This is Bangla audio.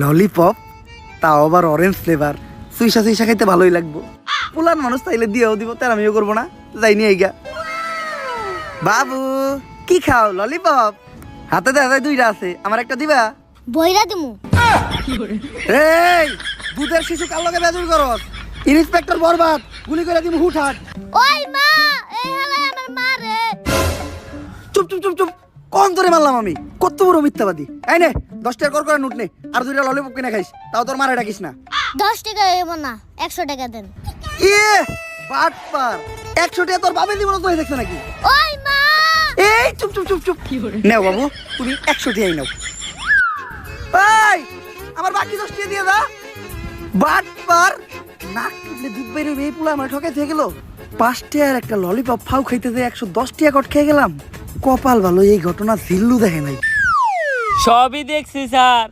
ললিপপ, তাও আবার অরেঞ্জ ফ্লেভার। সুইসা সুইসা খাইতে ভালোই লাগবো। পুলান মানুষ তাইলে দিয়েও দিব, তার আমিও করবো না, যাইনি এইগা। বাবু কি খাও? ললিপপ? হাতে দেখা দুইটা আছে, আমার একটা দিবা? বইরা দিমু। এই দুধের শিশু কাল লগে বেজুর করস। ইন্সপেক্টর বরবাদ, গুলি করে দিমু হুটহাট। ওই মা, এই হালাই আমার মা রে। চুপ চুপ চুপ চুপ, কোন ধরে মারলাম আমি? কত বড় মিথ্যাবাদী। এই নে 10 টাকা করে নোট নে, আর দুইটা ললিপপ কিনে খাইস, তাও তোর মারে ডাকিস না। 10 টাকা হইব না, 100 টাকা দেন। ইয়ে বাটপার, 100 টাকা তোর বাবা দিব না, তুই দেখছ নাকি? ওই মা, এই চুপ চুপ চুপ চুপ, নাও বাবু তুমি 100 টাকাই নাও। এই আমার বাকি 10 টাকা দিয়ে দা। বাটপার, নাক টুটলে দুধ বাইরে এই পুলা আমার ঠকে থেকে গেল। 5 টাকার একটা ললিপপ ফাউ খাইতে যে 110 টাকা কট খেয়ে গেলাম। কপাল ভালো, এই ঘটনা জিল্লু দেখে নাই। সবই দেখছি স্যার।